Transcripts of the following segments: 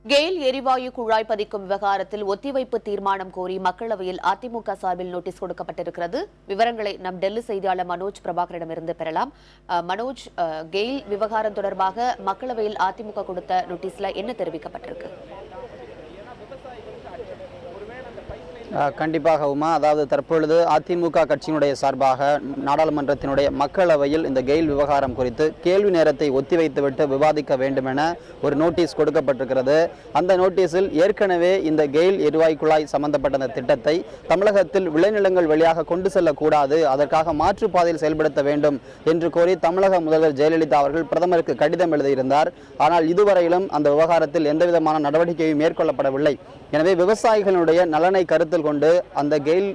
கெயில் எரிவாயு குழாய் பதிக்கும் விவகாரத்தில் ஒத்திவைப்பு தீர்மானம் கோரி மக்களவையில் அதிமுக சார்பில் நோட்டீஸ் கொடுக்கப்பட்டிருக்கிறது. விவரங்களை நம் டெல்லி செய்தியாளர் மனோஜ் பிரபாகரிடமிருந்து பெறலாம். மனோஜ், கெயில் விவகாரம் தொடர்பாக மக்களவையில் அதிமுக கொடுத்த நோட்டீஸ்ல என்ன தெரிவிக்கப்பட்டிருக்கு? கண்டிப்பாக உமா, அதாவது தற்பொழுது அதிமுக கட்சியினுடைய சார்பாக நாடாளுமன்றத்தினுடைய மக்களவையில் இந்த கெயில் விவகாரம் குறித்து கேள்வி நேரத்தை ஒத்திவைத்துவிட்டு விவாதிக்க வேண்டும் என ஒரு நோட்டீஸ் கொடுக்கப்பட்டிருக்கிறது. அந்த நோட்டீஸில் ஏற்கனவே இந்த கெயில் எரிவாயு குழாய் சம்பந்தப்பட்ட அந்த திட்டத்தை தமிழகத்தில் விளைநிலங்கள் வழியாக கொண்டு செல்லக்கூடாது, அதற்காக மாற்றுப்பாதையில் செயல்படுத்த வேண்டும் என்று கோரி தமிழக முதல்வர் ஜெயலலிதா அவர்கள் பிரதமருக்கு கடிதம் எழுதியிருந்தார். ஆனால் இதுவரையிலும் அந்த விவகாரத்தில் எந்தவிதமான நடவடிக்கையும் மேற்கொள்ளப்படவில்லை. எனவே விவசாயிகளுடைய நலனை கருத்தில் கொண்டு அந்த கெயில்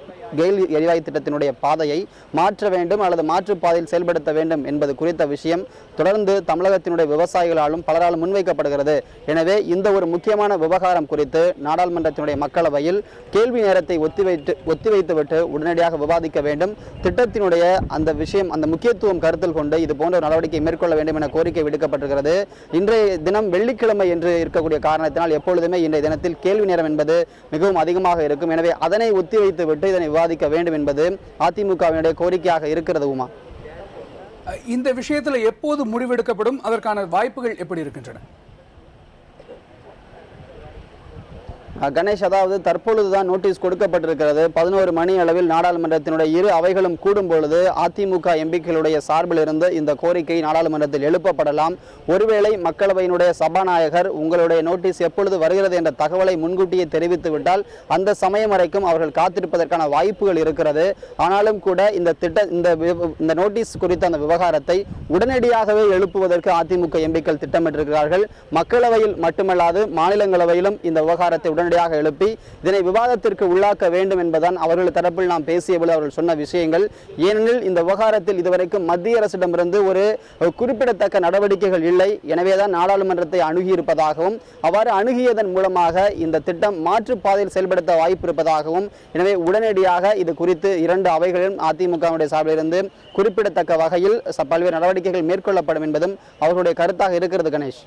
எரிவாயு திட்டத்தினுடைய பாதையை மாற்ற வேண்டும் அல்லது மாற்றுப்பாதையில் செயல்படுத்த வேண்டும் என்பது குறித்த விஷயம் தொடர்ந்து தமிழகத்தினுடைய விவசாயிகளாலும் பலராலும் முன்வைக்கப்படுகிறது. எனவே இந்த ஒரு முக்கியமான விவகாரம் குறித்து நாடாளுமன்றத்தினுடைய மக்களவையில் கேள்வி நேரத்தை ஒத்திவைத்துவிட்டு உடனடியாக விவாதிக்க வேண்டும். திட்டத்தினுடைய அந்த விஷயம், அந்த முக்கியத்துவம் கருத்தில் கொண்டு இது போன்ற நடவடிக்கை மேற்கொள்ள வேண்டும் என கோரிக்கை விடுக்கப்பட்டிருக்கிறது. இன்றைய தினம் வெள்ளிக்கிழமை என்று இருக்கக்கூடிய காரணத்தினால் எப்பொழுதுமே இன்றைய தினத்தில் கேள்வி நேரம் என்பது மிகவும் அதிகமாக இருக்கும். எனவே அதனை ஒத்திவைத்துவிட்டு இதனை விவாதிக்க வேண்டும் என்பது அதிமுகவினுடைய கோரிக்கையாக இருக்கிறது. உமா, இந்த விஷயத்தில் எப்போது முடிவெடுக்கப்படும், அதற்கான வாய்ப்புகள் எப்படி இருக்கின்றன? கணேஷ், அதாவது தற்பொழுதுதான் நோட்டீஸ் கொடுக்கப்பட்டிருக்கிறது. 11 மணி அளவில் நாடாளுமன்றத்தினுடைய இரு அவைகளும் கூடும் பொழுது அதிமுக எம்பிக்களுடைய சார்பில் இருந்து இந்த கோரிக்கை நாடாளுமன்றத்தில் எழுப்பப்படலாம். ஒருவேளை மக்களவையினுடைய சபாநாயகர் உங்களுடைய நோட்டீஸ் எப்பொழுது வருகிறது என்ற தகவலை முன்கூட்டியே தெரிவித்து விட்டால் அந்த சமயம் வரைக்கும் அவர்கள் காத்திருப்பதற்கான வாய்ப்புகள் இருக்கிறது. ஆனாலும் கூட இந்த நோட்டீஸ் குறித்த அந்த விவகாரத்தை உடனடியாகவே எழுப்புவதற்கு அதிமுக எம்பிக்கள் திட்டமிட்டிருக்கிறார்கள். மக்களவையில் மட்டுமல்லாது மாநிலங்களவையிலும் இந்த விவகாரத்தை உடனடியாக எழுப்பி இதனை விவாதத்திற்கு உள்ளாக்க வேண்டும் என்பதுதான் அவர்கள் தரப்பில் நாம் பேசியபோது அவர்கள் சொன்ன விஷயங்கள். ஏனெனில் இந்த விவகாரத்தில் இதுவரைக்கும் மத்திய அரசிடமிருந்து ஒரு குறிப்பிடத்தக்க நடவடிக்கைகள் இல்லை. எனவேதான் நாடாளுமன்றத்தை அணுகியிருப்பதாகவும் அவ்வாறு அணுகியதன் மூலமாக இந்த திட்டம் மாற்றுப்பாதையில் செயல்படுத்த வாய்ப்பு இருப்பதாகவும், எனவே உடனடியாக இது குறித்து இரண்டு அவைகளிலும் அதிமுகவுடைய சார்பிலிருந்து குறிப்பிடத்தக்க வகையில் பல்வேறு நடவடிக்கைகள் மேற்கொள்ளப்படும் என்பதும் அவர்களுடைய கருத்தாக இருக்கிறது. கணேஷ்.